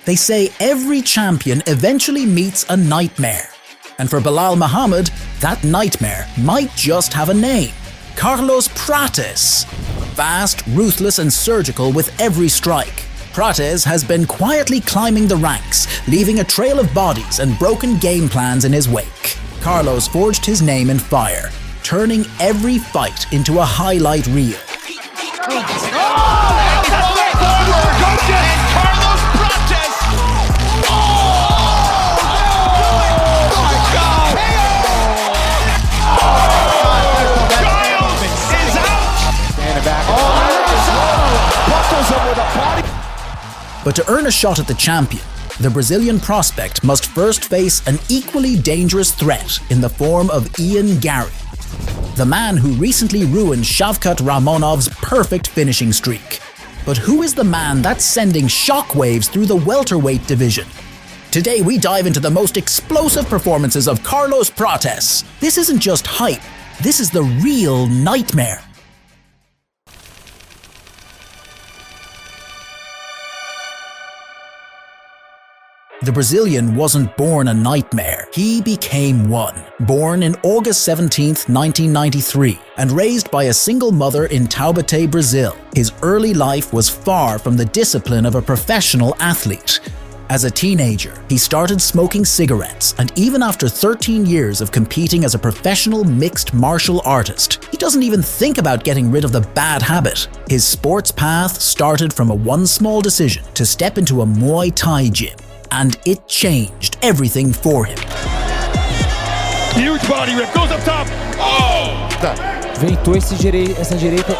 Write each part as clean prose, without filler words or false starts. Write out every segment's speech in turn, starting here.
They say every champion eventually meets a nightmare. And for Belal Muhammad, that nightmare might just have a name. Carlos Prates. Fast, ruthless and surgical with every strike, Prates has been quietly climbing the ranks, leaving a trail of bodies and broken game plans in his wake. Carlos forged his name in fire, turning every fight into a highlight reel. But to earn a shot at the champion, the Brazilian prospect must first face an equally dangerous threat in the form of Ian Garry, the man who recently ruined Shavkat Ramonov's perfect finishing streak. But who is the man that's sending shockwaves through the welterweight division? Today we dive into the most explosive performances of Carlos Prates. This isn't just hype, this is the real nightmare. The Brazilian wasn't born a nightmare, he became one. Born in August 17, 1993, and raised by a single mother in Taubaté, Brazil, his early life was far from the discipline of a professional athlete. As a teenager, he started smoking cigarettes, and even after 13 years of competing as a professional mixed martial artist, he doesn't even think about getting rid of the bad habit. His sports path started from one small decision to step into a Muay Thai gym. And it changed everything for him. Huge body rip, goes up top. Oh! Ventou essa direita.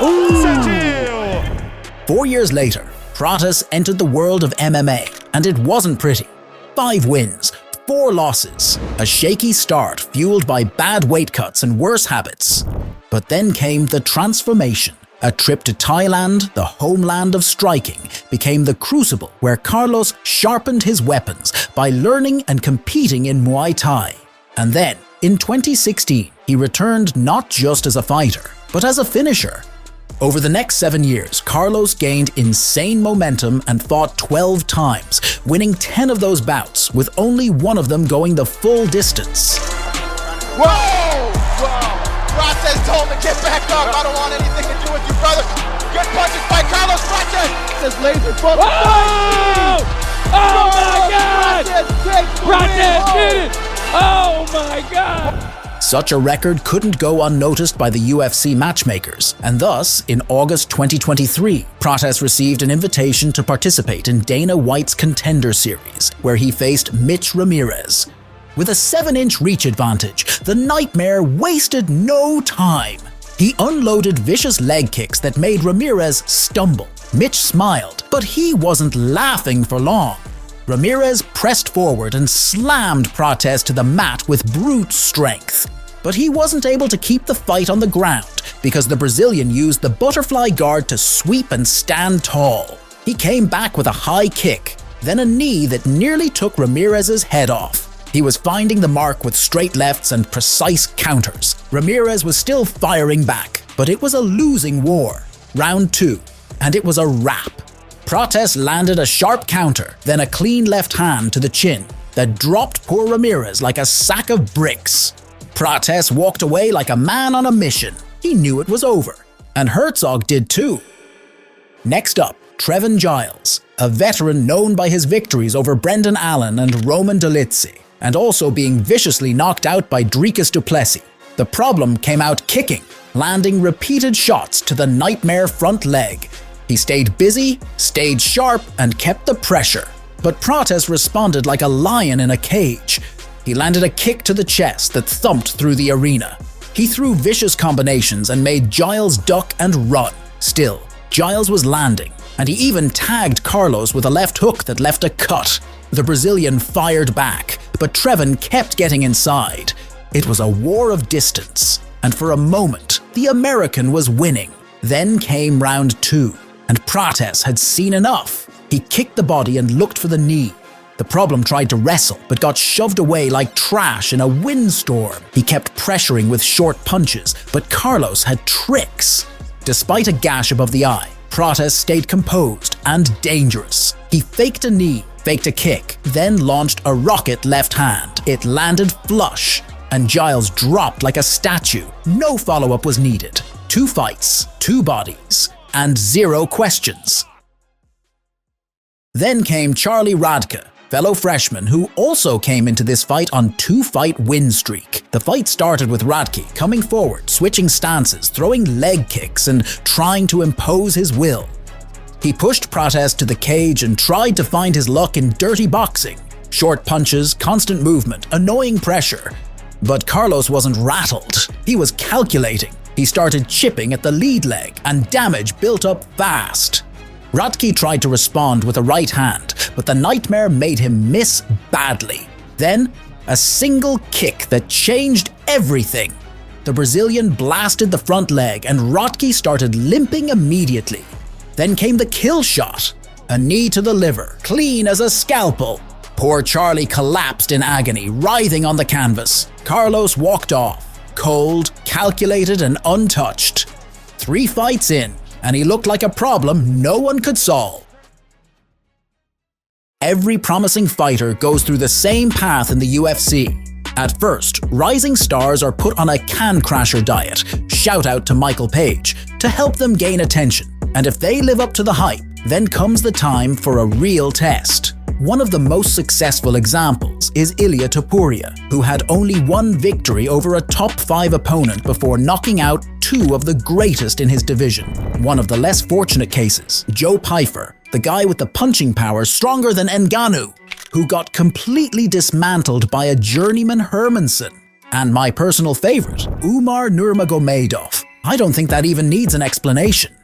4 years later, Prates entered the world of MMA, and it wasn't pretty. 5 wins, 4 losses, a shaky start fueled by bad weight cuts and worse habits. But then came the transformation. A trip to Thailand, the homeland of striking, became the crucible where Carlos sharpened his weapons by learning and competing in Muay Thai. And then, in 2016, he returned not just as a fighter, but as a finisher. Over the next 7 years, Carlos gained insane momentum and fought 12 times, winning 10 of those bouts, with only one of them going the full distance. Whoa! Whoa! Prates told him to get back up. I don't want anything to do with you, brother. Good punches by Carlos Prates. This laser focus. Oh! Oh my God! Prates did it! Oh my God! Such a record couldn't go unnoticed by the UFC matchmakers, and thus, in August 2023, Prates received an invitation to participate in Dana White's Contender series, where he faced Mitch Ramirez. With a 7-inch reach advantage, the nightmare wasted no time. He unloaded vicious leg kicks that made Ramirez stumble. Mitch smiled, but he wasn't laughing for long. Ramirez pressed forward and slammed Prates to the mat with brute strength. But he wasn't able to keep the fight on the ground because the Brazilian used the butterfly guard to sweep and stand tall. He came back with a high kick, then a knee that nearly took Ramirez's head off. He was finding the mark with straight lefts and precise counters. Ramirez was still firing back, but it was a losing war. Round 2, and it was a wrap. Prates landed a sharp counter, then a clean left hand to the chin that dropped poor Ramirez like a sack of bricks. Prates walked away like a man on a mission. He knew it was over, and Herzog did too. Next up, Trevin Giles, a veteran known by his victories over Brendan Allen and Roman Dolidze, and also being viciously knocked out by Dricus du Plessis. The problem came out kicking, landing repeated shots to the nightmare front leg. He stayed busy, stayed sharp, and kept the pressure. But Prates responded like a lion in a cage. He landed a kick to the chest that thumped through the arena. He threw vicious combinations and made Giles duck and run. Still, Giles was landing, and he even tagged Carlos with a left hook that left a cut. The Brazilian fired back, but Trevin kept getting inside. It was a war of distance, and for a moment, the American was winning. Then came round 2, and Prates had seen enough. He kicked the body and looked for the knee. The problem tried to wrestle, but got shoved away like trash in a windstorm. He kept pressuring with short punches, but Carlos had tricks. Despite a gash above the eye, Prates stayed composed and dangerous. He faked a knee, faked a kick, then launched a rocket left hand. It landed flush, and Giles dropped like a statue. No follow-up was needed. 2 fights, 2 bodies, and 0 questions. Then came Charlie Radtke, fellow freshman who also came into this fight on 2-fight win streak. The fight started with Radtke coming forward, switching stances, throwing leg kicks, and trying to impose his will. He pushed Prates to the cage and tried to find his luck in dirty boxing. Short punches, constant movement, annoying pressure. But Carlos wasn't rattled. He was calculating. He started chipping at the lead leg, and damage built up fast. Radtke tried to respond with a right hand, but the nightmare made him miss badly. Then, a single kick that changed everything. The Brazilian blasted the front leg, and Radtke started limping immediately. Then came the kill shot, a knee to the liver, clean as a scalpel. Poor Charlie collapsed in agony, writhing on the canvas. Carlos walked off, cold, calculated, and untouched. 3 fights in, and he looked like a problem no one could solve. Every promising fighter goes through the same path in the UFC. At first, rising stars are put on a can-crasher diet, shout out to Michael Page, to help them gain attention. And if they live up to the hype, then comes the time for a real test. One of the most successful examples is Ilia Topuria, who had only 1 victory over a top 5 opponent before knocking out 2 of the greatest in his division. One of the less fortunate cases, Joe Pyfer, the guy with the punching power stronger than Ngannou, who got completely dismantled by a journeyman Hermanson. And my personal favorite, Umar Nurmagomedov. I don't think that even needs an explanation.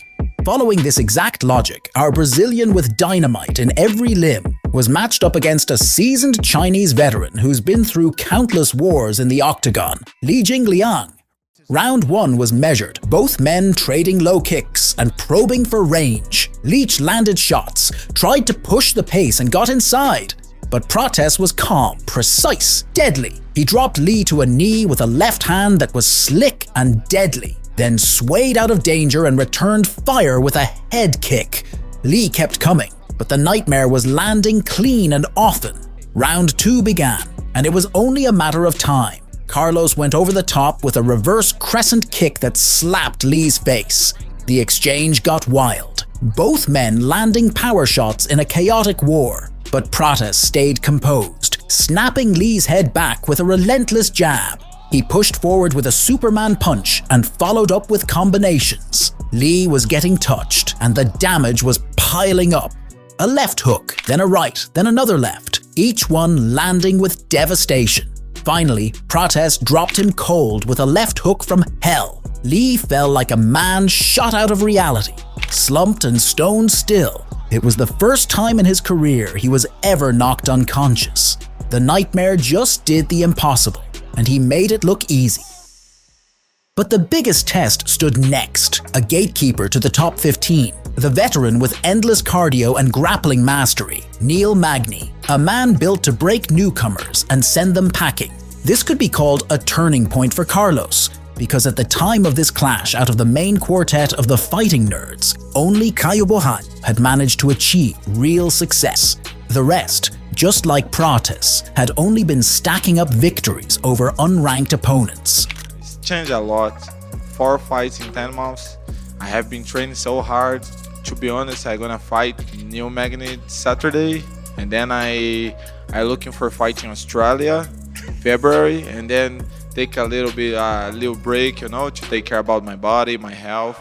Following this exact logic, our Brazilian with dynamite in every limb was matched up against a seasoned Chinese veteran who's been through countless wars in the Octagon, Li Jingliang. Round 1 was measured, both men trading low kicks and probing for range. Leach landed shots, tried to push the pace and got inside. But Prates was calm, precise, deadly. He dropped Li to a knee with a left hand that was slick and deadly, then swayed out of danger and returned fire with a head kick. Li kept coming, but the nightmare was landing clean and often. Round 2 began, and it was only a matter of time. Carlos went over the top with a reverse crescent kick that slapped Li's face. The exchange got wild, both men landing power shots in a chaotic war. But Prates stayed composed, snapping Li's head back with a relentless jab. He pushed forward with a Superman punch and followed up with combinations. Li was getting touched, and the damage was piling up. A left hook, then a right, then another left, each one landing with devastation. Finally, Prates dropped him cold with a left hook from hell. Li fell like a man shot out of reality, slumped and stone still. It was the first time in his career he was ever knocked unconscious. The nightmare just did the impossible, and he made it look easy. But the biggest test stood next, a gatekeeper to the top 15, the veteran with endless cardio and grappling mastery, Neal Magny, a man built to break newcomers and send them packing. This could be called a turning point for Carlos, because at the time of this clash out of the main quartet of the fighting nerds, only Caio Borralho had managed to achieve real success. The rest, just like Prates, had only been stacking up victories over unranked opponents. It's changed a lot. 4 fights in 10 months. I have been training so hard. To be honest, I'm gonna fight Neal Magny Saturday, and then I looking for fight in Australia, February, and then take a little break, to take care about my body, my health.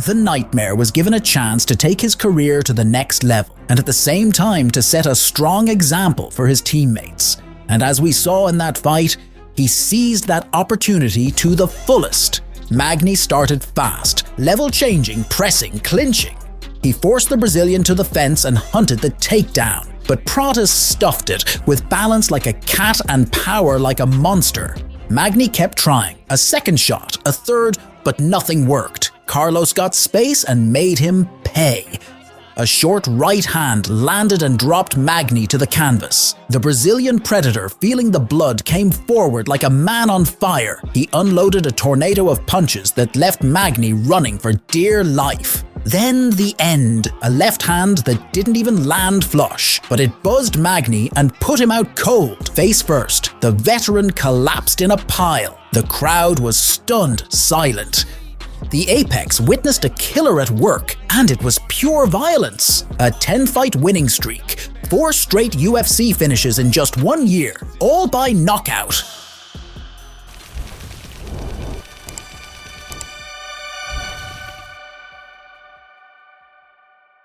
The Nightmare was given a chance to take his career to the next level, and at the same time to set a strong example for his teammates. And as we saw in that fight, he seized that opportunity to the fullest. Magny started fast, level-changing, pressing, clinching. He forced the Brazilian to the fence and hunted the takedown, but Prates stuffed it with balance like a cat and power like a monster. Magny kept trying, a second shot, a third, but nothing worked. Carlos got space and made him pay. A short right hand landed and dropped Magny to the canvas. The Brazilian predator, feeling the blood, came forward like a man on fire. He unloaded a tornado of punches that left Magny running for dear life. Then the end, a left hand that didn't even land flush, but it buzzed Magny and put him out cold. Face first, the veteran collapsed in a pile. The crowd was stunned silent. The Apex witnessed a killer at work, and it was pure violence. A 10-fight winning streak, 4 straight UFC finishes in just 1 year, all by knockout.